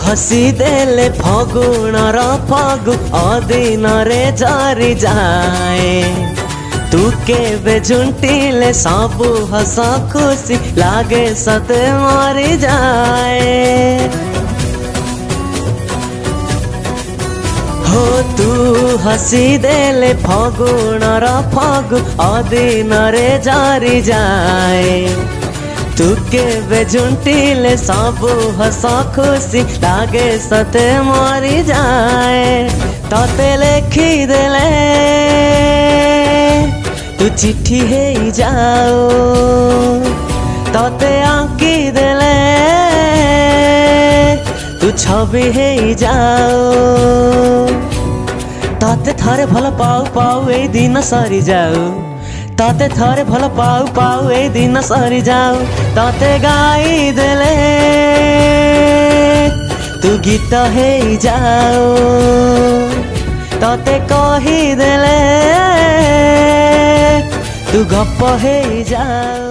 हसी देले फगुणर फगु अदिन रे जरी जाए। तू केबे झुंटिले सबु हस खुशी लागे सते मरी जाए। हो तू हसी देले फगुणर फगु अदिन रे जरी जाए। तू केबे झुंटिले सबु हस खुशी लागे सते मरी जाए। तते लिखी देले तू चिट्ठी हे जाओ, तते आंकी देले तू छवि हे जाओ। तते थरे भल पाऊ पाऊ ए दिन सरी जाऊ, तते थरे भल पाऊ पाऊ ए दिन सरी जाऊ। तते गाई देले तू गीत हे जाओ, तते कही देले तू गप हे जाओ।